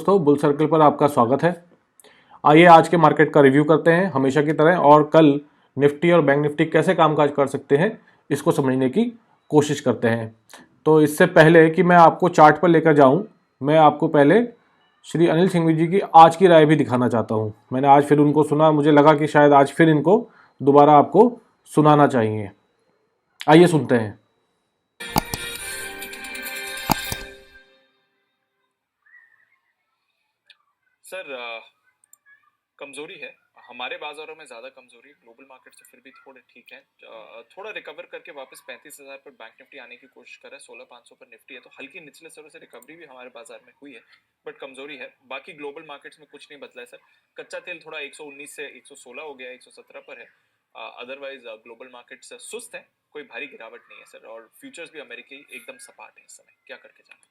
दोस्तों, bull circle पर आपका स्वागत है। आइए आज के मार्केट का रिव्यू करते हैं हमेशा की तरह, और कल निफ्टी और बैंक निफ्टी कैसे कामकाज कर सकते हैं इसको समझने की कोशिश करते हैं। तो इससे पहले कि मैं आपको चार्ट पर लेकर जाऊं, मैं आपको पहले श्री अनिल सिंघवी जी की आज की राय भी दिखाना चाहता हूं। मैंने आज फिर उनको सुना, मुझे लगा कि शायद आज फिर इनको दोबारा आपको सुनाना चाहिए। आइए सुनते हैं। सर, कमजोरी है हमारे बाजारों में, ज्यादा कमजोरी। ग्लोबल मार्केट से फिर भी थोड़े ठीक है। थोड़ा रिकवर करके वापस 35,000 पर बैंक निफ्टी आने की कोशिश कर रहा है। 16,500 पर निफ्टी है, तो हल्की निचले स्तरों से रिकवरी भी हमारे बाजार में हुई है, बट कमजोरी है। बाकी ग्लोबल मार्केट्स में कुछ नहीं बदला है सर। कच्चा तेल थोड़ा 119 से 116 हो गया, 117 पर है। अदरवाइज ग्लोबल मार्केट्स सुस्त है, कोई भारी गिरावट नहीं है सर। और फ्यूचर्स भी अमेरिकी एकदम सपाट है इस समय। क्या करके जाना,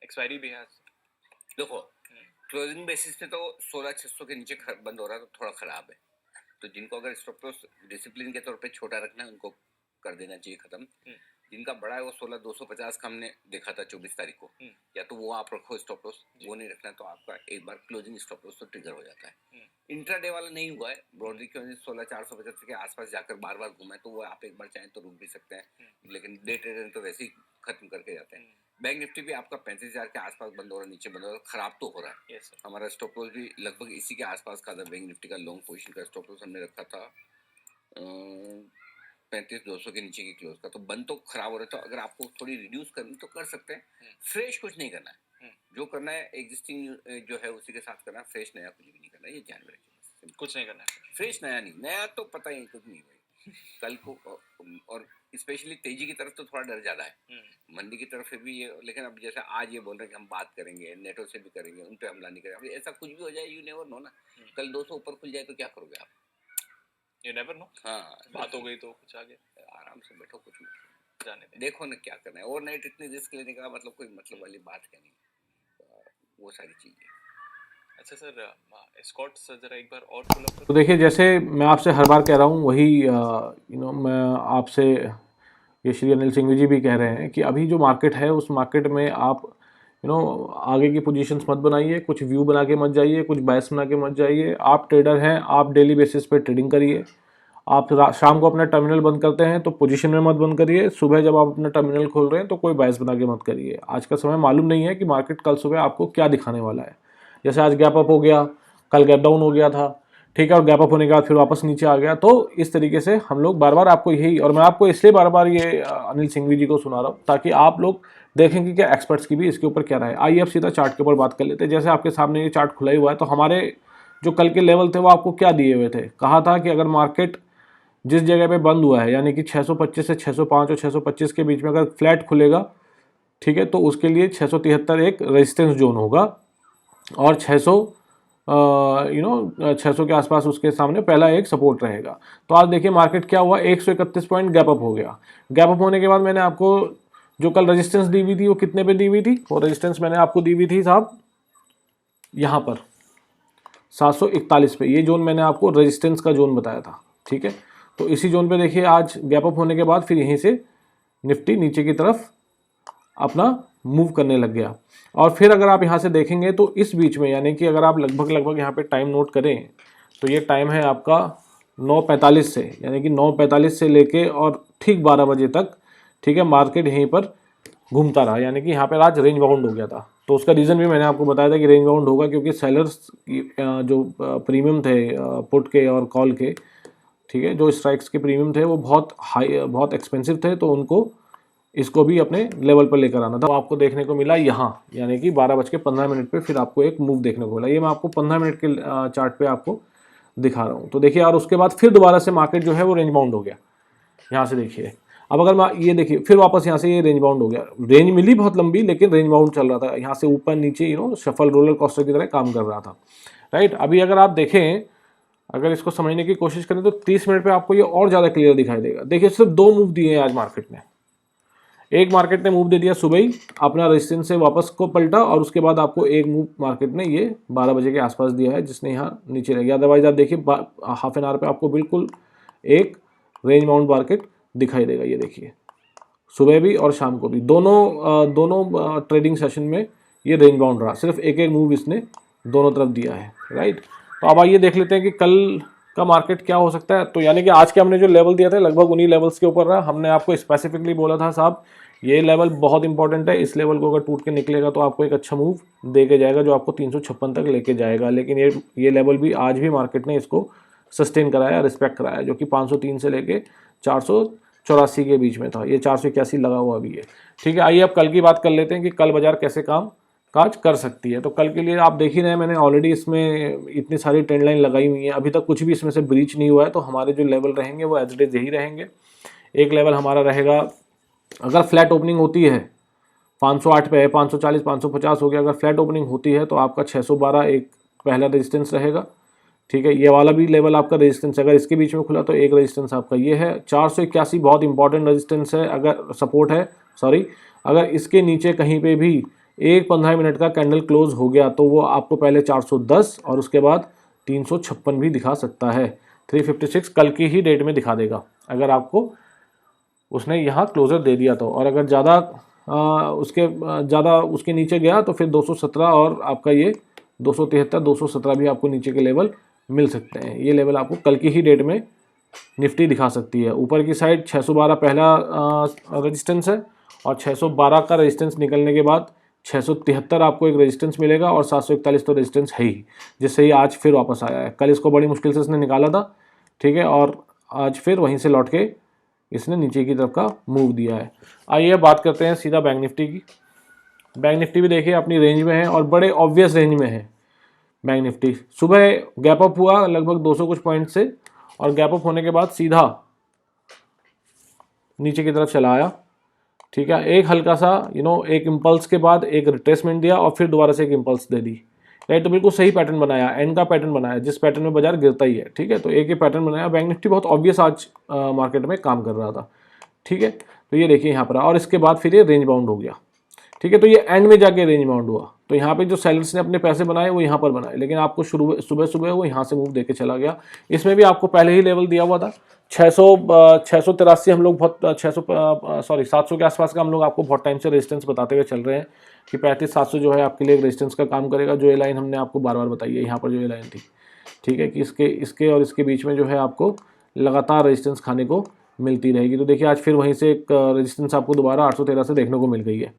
एक्सपायरी भी है। देखो, क्लोजिंग बेसिस पे तो 16,600 के नीचे बंद हो रहा है, तो थोड़ा खराब है। तो जिनको अगर स्टॉप लॉस डिसिप्लिन के तौर पे छोटा रखना है, उनको कर देना चाहिए खत्म। जिनका बड़ा है वो 16,250 का हमने देखा था 24 तारीख को, या तो वो आप रखो स्टॉप लॉस। वो नहीं रखना तो आपका एक बार क्लोजिंग स्टॉप लॉस तो ट्रिगर हो जाता है। इंट्राडे वाला नहीं हुआ है ब्रॉडली, क्योंकि 16,450 के आसपास जाकर बार बार घूमा है, तो वो आप एक बार चाहें तो रुक भी सकते हैं, लेकिन डे ट्रेडर तो वैसे ही खत्म करके जाते हैं। बैंक निफ्टी भी आपका 35,000 के आसपास बंद हो रहा है, नीचे बंद हो रहा है, खराब तो हो रहा है। हमारा स्टॉप लॉस भी लगभग इसी के आसपास का था। बैंक निफ्टी का लॉन्ग पोजीशन का स्टॉप लॉस हमने रखा था 35,200 के नीचे की क्लोज का। तो बंद तो खराब हो रहा है, तो अगर आपको थोड़ी रिड्यूस करनी तो कर सकते हैं। फ्रेश कुछ नहीं करना है, जो करना है एग्जिस्टिंग जो है उसी के साथ करना है। फ्रेश नया कुछ भी नहीं करना है, ये ध्यान में रखिए। कुछ नहीं करना है, फ्रेश नया नहीं, नया तो पता ही कुछ नहीं भाई। कल को और स्पेशली तेजी की तरफ तो थोड़ा डर ज्यादा है, मंदी की तरफ फिर भी ये। लेकिन अब जैसे आज ये बोल रहे हैं कि हम बात करेंगे, नेटो से भी करेंगे, उन पे हमला नहीं करेंगे, अब ऐसा कुछ भी हो जाए, यू नेवर नो ना। कल 200 ऊपर खुल जाए तो क्या करोगे आप? You never know. हाँ, बात हो गई तो कुछ आगे आराम से बैठो, कुछ नहीं जाने दे, देखो ना क्या करना है। ओवरनाइट इतनी रिस्क लेने का मतलब कोई मतलब वाली बात है नहीं। वो सारी चीजें। अच्छा सर, स्कॉट सर जरा एक बार और पुल अप। तो देखिए, जैसे मैं आपसे हर बार कह रहा हूँ वही मैं आपसे, ये श्री अनिल सिंघवी जी भी कह रहे हैं कि अभी जो मार्केट है उस मार्केट में आप आगे की पोजीशंस मत बनाइए, कुछ व्यू बना के मत जाइए, कुछ बायस बना के मत जाइए। आप ट्रेडर हैं, आप डेली बेसिस पे ट्रेडिंग करिए। आप शाम को अपना टर्मिनल बंद करते हैं तो पोजीशन में मत बंद करिए। सुबह जब आप अपना टर्मिनल खोल रहे हैं तो कोई बायस बना के मत करिए। आज का समय मालूम नहीं है कि मार्केट कल सुबह आपको क्या दिखाने वाला है। जैसे आज गैप अप हो गया, कल गैप डाउन हो गया था, ठीक है, और गैप अप होने के बाद फिर वापस नीचे आ गया। तो इस तरीके से हम लोग बार बार आपको यही, और मैं आपको इसलिए बार बार ये अनिल सिंघवी जी को सुना रहा हूँ ताकि आप लोग देखें कि क्या एक्सपर्ट्स की भी इसके ऊपर क्या राय है। आइए अब सीधा चार्ट के ऊपर बात कर लेते हैं। जैसे आपके सामने ये चार्ट खुला ही हुआ है, तो हमारे जो कल के लेवल थे वो आपको क्या दिए हुए थे। कहा था कि अगर मार्केट जिस जगह पे बंद हुआ है, यानी कि 625 से 605 और 625 के बीच में अगर फ्लैट खुलेगा, ठीक है, तो उसके लिए 673 एक रेजिस्टेंस जोन होगा, और 600 600 के आसपास उसके सामने पहला एक सपोर्ट रहेगा। तो आज देखिए मार्केट क्या हुआ, 131 पॉइंट गैप अप हो गया। गैप अप होने के बाद मैंने आपको जो कल रेजिस्टेंस दी हुई थी वो कितने पे दी हुई थी, वो रेजिस्टेंस मैंने आपको दी हुई थी साहब यहाँ पर 741 पे। ये जोन मैंने आपको रेजिस्टेंस का जोन बताया था, ठीक है। तो इसी जोन पे देखिए आज गैप अप होने के बाद फिर यहीं से निफ्टी नीचे की तरफ अपना मूव करने लग गया। और फिर अगर आप यहाँ से देखेंगे तो इस बीच में, यानी कि अगर आप लगभग यहाँ पे टाइम नोट करें तो ये टाइम है आपका 9:45 से, यानी कि 9:45 से लेके और ठीक 12 बजे तक, ठीक है, मार्केट यहीं पर घूमता रहा। यानी कि यहाँ पर आज रेंज बाउंड हो गया था। तो उसका रीज़न भी मैंने आपको बताया था कि रेंज बाउंड होगा, क्योंकि सेलर्स जो प्रीमियम थे पुट के और कॉल के, ठीक है, जो स्ट्राइक्स के प्रीमियम थे वो बहुत हाई, बहुत एक्सपेंसिव थे, तो उनको इसको भी अपने लेवल पर लेकर आना था। तो आपको देखने को मिला यहाँ, यानी कि 12:15 पे फिर आपको एक मूव देखने को मिला। ये मैं आपको 15 मिनट के चार्ट पे आपको दिखा रहा हूँ। तो देखिए यार, उसके बाद फिर दोबारा से मार्केट जो है वो रेंज बाउंड हो गया। यहाँ से देखिए, अब अगर मैं ये देखिए फिर वापस यहाँ से ये रेंज बाउंड हो गया। रेंज मिली बहुत लंबी, लेकिन रेंज बाउंड चल रहा था, यहाँ से ऊपर नीचे शफल रोलर कोस्टर की तरह काम कर रहा था, राइट। अभी अगर आप देखें, अगर इसको समझने की कोशिश करें तो 30 मिनट पे आपको ये और ज़्यादा क्लियर दिखाई देगा। देखिए सिर्फ 2 मूव दिए हैं आज मार्केट ने। एक मार्केट ने मूव दे दिया सुबह ही, अपना रेजिस्टेंस से वापस को पलटा, और उसके बाद आपको एक मूव मार्केट ने ये 12 बजे के आसपास दिया है, जिसने यहाँ नीचे रह गया। अदरवाइज आप देखिए हाफ एन आवर पे आपको बिल्कुल एक रेंज बाउंड मार्केट दिखाई देगा। ये देखिए सुबह भी और शाम को भी दोनों ट्रेडिंग सेशन में ये रेंज बाउंड रहा, सिर्फ एक एक मूव इसने दोनों तरफ दिया है, राइट। तो अब आइए देख लेते हैं कि कल का मार्केट क्या हो सकता है। तो यानी कि आज के हमने जो लेवल दिया था लगभग उन्हीं लेवल्स के ऊपर रहा। हमने आपको स्पेसिफिकली बोला था साहब ये लेवल बहुत इंपॉर्टेंट है, इस लेवल को अगर टूट के निकलेगा तो आपको एक अच्छा मूव दे के जाएगा जो आपको 356 तक लेके जाएगा। लेकिन ये लेवल भी आज भी मार्केट ने इसको सस्टेन कराया, रिस्पेक्ट कराया, जो कि 503 से लेके 484 के बीच में था। ये 481 लगा हुआ अभी है, ठीक है। आइए अब कल की बात कर लेते हैं कि कल बाजार कैसे काम काज कर सकती है। तो कल के लिए आप देख ही रहे हैं, मैंने ऑलरेडी इसमें इतनी सारी ट्रेंड लाइन लगाई हुई है, अभी तक कुछ भी इसमें से ब्रीच नहीं हुआ है। तो हमारे जो लेवल रहेंगे वो एज इट इज यही रहेंगे। एक लेवल हमारा रहेगा, अगर फ्लैट ओपनिंग होती है 508 पे है, 540 550 हो गया, अगर फ्लैट ओपनिंग होती है तो आपका 612 एक पहला रेजिस्टेंस रहेगा, ठीक है। ये वाला भी लेवल आपका रेजिस्टेंस, अगर इसके बीच में खुला तो एक रेजिस्टेंस आपका ये है। 481 बहुत इंपॉर्टेंट रेजिस्टेंस है, अगर सपोर्ट है, सॉरी, अगर इसके नीचे कहीं पे भी एक 15 मिनट का कैंडल क्लोज हो गया तो वो आपको पहले 410 और उसके बाद 356 भी दिखा सकता है। 356 कल की ही डेट में दिखा देगा अगर आपको उसने यहाँ क्लोजर दे दिया तो। और अगर ज़्यादा उसके नीचे गया तो फिर 217 और आपका ये 273 217 भी आपको नीचे के लेवल मिल सकते हैं। ये लेवल आपको कल की ही डेट में निफ्टी दिखा सकती है। ऊपर की साइड 612 पहला रेजिस्टेंस है और 612 का रेजिस्टेंस निकलने के बाद 673 आपको एक रेजिस्टेंस मिलेगा और 741 तो रेजिस्टेंस है ही, जिससे ही आज फिर वापस आया है। कल इसको बड़ी मुश्किल से इसने निकाला था, ठीक है, और आज फिर वहीं से लौट के इसने नीचे की तरफ का मूव दिया है। आइए बात करते हैं सीधा बैंक निफ्टी की। बैंक निफ्टी भी देखिए अपनी रेंज में है और बड़े ऑब्वियस रेंज में है। बैंक निफ्टी सुबह गैप अप हुआ लगभग 200 कुछ पॉइंट से, और गैप अप होने के बाद सीधा नीचे की तरफ चला आया, ठीक है। एक हल्का सा एक इम्पल्स के बाद एक रिट्रेसमेंट दिया और फिर दोबारा से एक इम्पल्स दे दी, राइट। तो बिल्कुल सही पैटर्न बनाया, एन का पैटर्न बनाया, जिस पैटर्न में बाजार गिरता ही है, ठीक है। तो एक ही पैटर्न बनाया। बैंक निफ्टी बहुत ऑब्वियस आज मार्केट में काम कर रहा था, ठीक है। तो ये देखिए यहाँ पर, और इसके बाद फिर ये रेंज बाउंड हो गया, ठीक है। तो ये एंड में जाके रेंज बाउंड हुआ। तो यहाँ पे जो सेलर्स ने अपने पैसे बनाए वो यहाँ पर बनाए, लेकिन आपको सुबह सुबह वो यहाँ से मूव देके चला गया। इसमें भी आपको पहले ही लेवल दिया हुआ था 683 हम लोग बहुत 700 के आसपास का हम लोग आपको बहुत टाइम से रेजिस्टेंस बताते हुए चल रहे हैं कि 35-700 जो है आपके लिए एक रेजिस्टेंस का काम करेगा। जो ये लाइन हमने आपको बार बार बताई है, यहाँ पर जो ये लाइन थी, ठीक है, कि इसके और इसके बीच में जो है आपको लगातार रेजिस्टेंस खाने को मिलती रहेगी। तो देखिए आज फिर वहीं से एक रेजिस्टेंस आपको दोबारा 813 से देखने को मिल गई है,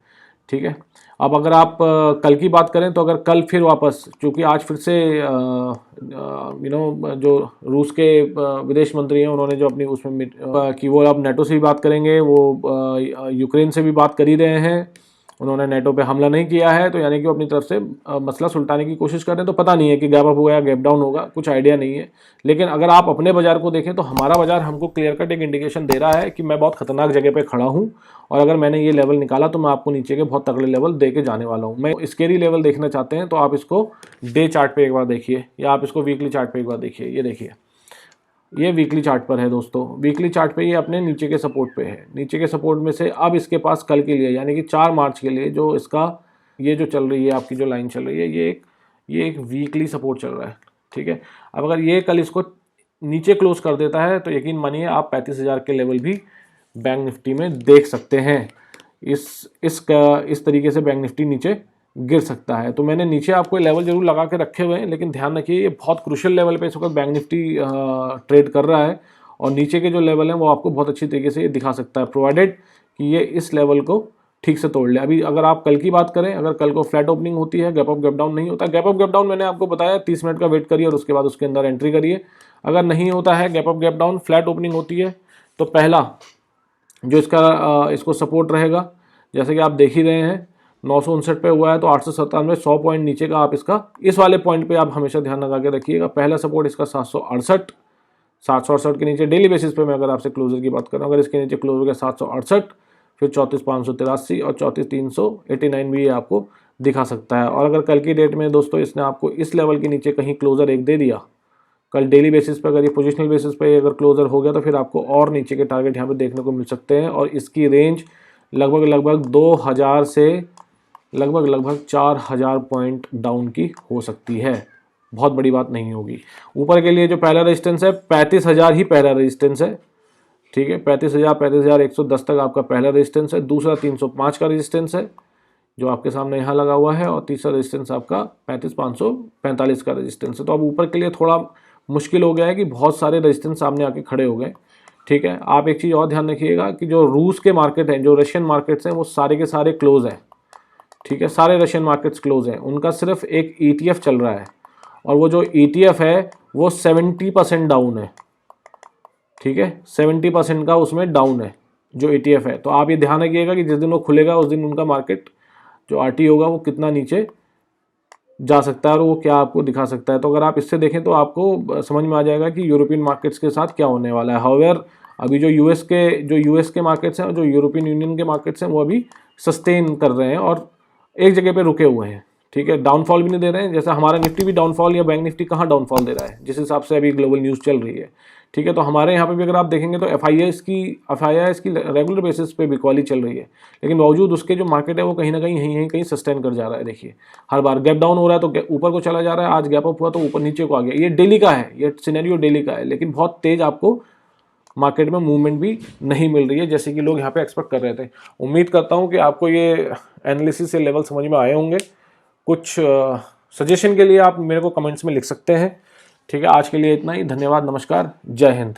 ठीक है। अब अगर आप कल की बात करें तो अगर कल फिर वापस, क्योंकि आज फिर से जो रूस के विदेश मंत्री हैं उन्होंने जो अपनी उसमें कि वो अब नेटो से भी बात करेंगे, वो यूक्रेन से भी बात कर ही रहे हैं, उन्होंने नेटो पे हमला नहीं किया है, तो यानी कि वो अपनी तरफ से मसला सुलटाने की कोशिश कर रहे हैं। तो पता नहीं है कि गैप अप होगा या गैप डाउन होगा, कुछ आइडिया नहीं है। लेकिन अगर आप अपने बाजार को देखें तो हमारा बाजार हमको क्लियर कट एक इंडिकेशन दे रहा है कि मैं बहुत खतरनाक जगह पे खड़ा हूं, और अगर मैंने ये लेवल निकाला तो मैं आपको नीचे के बहुत तगड़े लेवल दे के जाने वाला हूँ। मैं स्केरी लेवल देखना चाहते हैं तो आप इसको डे चार्ट पर एक बार देखिए, या आप इसको वीकली चार्ट पर एक बार देखिए। ये देखिए, ये वीकली चार्ट पर है दोस्तों। वीकली चार्ट पे ये अपने नीचे के सपोर्ट पे है। नीचे के सपोर्ट में से अब इसके पास कल के लिए यानी कि 4 मार्च के लिए जो इसका ये जो चल रही है आपकी जो लाइन चल रही है, ये एक वीकली सपोर्ट चल रहा है, ठीक है। अब अगर ये कल इसको नीचे क्लोज कर देता है तो यकीन मानिए आप 35,000 के लेवल भी बैंक निफ्टी में देख सकते हैं। इस तरीके से बैंक निफ्टी नीचे गिर सकता है। तो मैंने नीचे आपको लेवल जरूर लगा के रखे हुए हैं, लेकिन ध्यान रखिए ये बहुत क्रूशियल लेवल पे इस वक्त बैंक निफ्टी ट्रेड कर रहा है, और नीचे के जो लेवल हैं वो आपको बहुत अच्छी तरीके से ये दिखा सकता है, प्रोवाइडेड कि ये इस लेवल को ठीक से तोड़ ले। अभी अगर आप कल की बात करें, अगर कल को फ्लैट ओपनिंग होती है, गैप अप गैप डाउन नहीं होता, गैप अप गैप डाउन मैंने आपको बताया 30 मिनट का वेट करिए और उसके बाद उसके अंदर एंट्री करिए। अगर नहीं होता है gap up gap down, flat opening होती है, तो पहला जो इसको सपोर्ट रहेगा, जैसे कि आप देख ही रहे हैं 959 पे हुआ है, तो 897 100 पॉइंट नीचे का आप इसका इस वाले पॉइंट पे आप हमेशा ध्यान लगा के रखिएगा। पहला सपोर्ट इसका 768 के नीचे डेली बेसिस पे मैं अगर आपसे क्लोजर की बात कर रहा हूँ, अगर इसके नीचे क्लोज हो गया 768, फिर 34,583 और 34,389 भी ये आपको दिखा सकता है। और अगर कल की डेट में दोस्तों इसने आपको इस लेवल के नीचे कहीं क्लोजर एक दे दिया, कल डेली बेसिस पे अगर ये पोजिशनल बेसिस पे अगर क्लोजर हो गया, तो फिर आपको और नीचे के टारगेट यहाँ पे देखने को मिल सकते हैं, और इसकी रेंज लगभग 2000 से लगभग 4000 पॉइंट डाउन की हो सकती है। बहुत बड़ी बात नहीं होगी। ऊपर के लिए जो पहला रेजिस्टेंस है 35,000 ही पहला रेजिस्टेंस है, ठीक है। 35,110 तक आपका पहला रेजिस्टेंस है। दूसरा 305 का रेजिस्टेंस है, जो आपके सामने यहाँ लगा हुआ है, और तीसरा रेजिस्टेंस आपका 35,545 का रेजिस्टेंस है। तो अब ऊपर के लिए थोड़ा मुश्किल हो गया है कि बहुत सारे रेजिस्टेंस सामने आके खड़े हो गए। ठीक है, आप एक चीज़ और ध्यान रखिएगा कि जो रूस के मार्केट हैं, जो रशियन मार्केट्स हैं, वो सारे के सारे क्लोज हैं। ठीक है, सारे रशियन मार्केट्स क्लोज हैं, उनका सिर्फ एक ETF चल रहा है, और वो जो ETF है वो 70% डाउन है। ठीक है, 70% का उसमें डाउन है जो ETF है। तो आप ये ध्यान रखिएगा कि जिस दिन वो खुलेगा उस दिन उनका मार्केट जो RT होगा वो कितना नीचे जा सकता है और वो क्या आपको दिखा सकता है। तो अगर आप इससे देखें तो आपको समझ में आ जाएगा कि यूरोपियन मार्केट्स के साथ क्या होने वाला है। हाउएवर अभी जो यूएस के मार्केट्स हैं और जो यूरोपियन यूनियन के मार्केट्स हैं वो अभी सस्टेन कर रहे हैं और एक जगह पे रुके हुए हैं। ठीक है, डाउनफॉल भी नहीं दे रहे हैं, जैसा हमारा निफ्टी भी डाउनफॉल, या बैंक निफ्टी कहाँ डाउनफॉल दे रहा है जिस हिसाब से अभी ग्लोबल न्यूज़ चल रही है। ठीक है, तो हमारे यहाँ पे भी अगर आप देखेंगे तो FIIs की रेगुलर बेसिस पे बिकवाली चल रही है, लेकिन बावजूद उसके जो मार्केट है वो कहीं ना कहीं यहीं कहीं सस्टेन कर जा रहा है। देखिए, हर बार गैप डाउन हो रहा है तो ऊपर को चला जा रहा है, आज गैप अप हुआ तो ऊपर नीचे को आ गया। ये डेली का है, ये सिनेरियो डेली का है, लेकिन बहुत तेज आपको मार्केट में मूवमेंट भी नहीं मिल रही है जैसे कि लोग यहाँ पे एक्सपेक्ट कर रहे थे। उम्मीद करता हूँ कि आपको ये एनालिसिस से लेवल समझ में आए होंगे। कुछ सजेशन के लिए आप मेरे को कमेंट्स में लिख सकते हैं। ठीक है, आज के लिए इतना ही। धन्यवाद, नमस्कार, जय हिंद।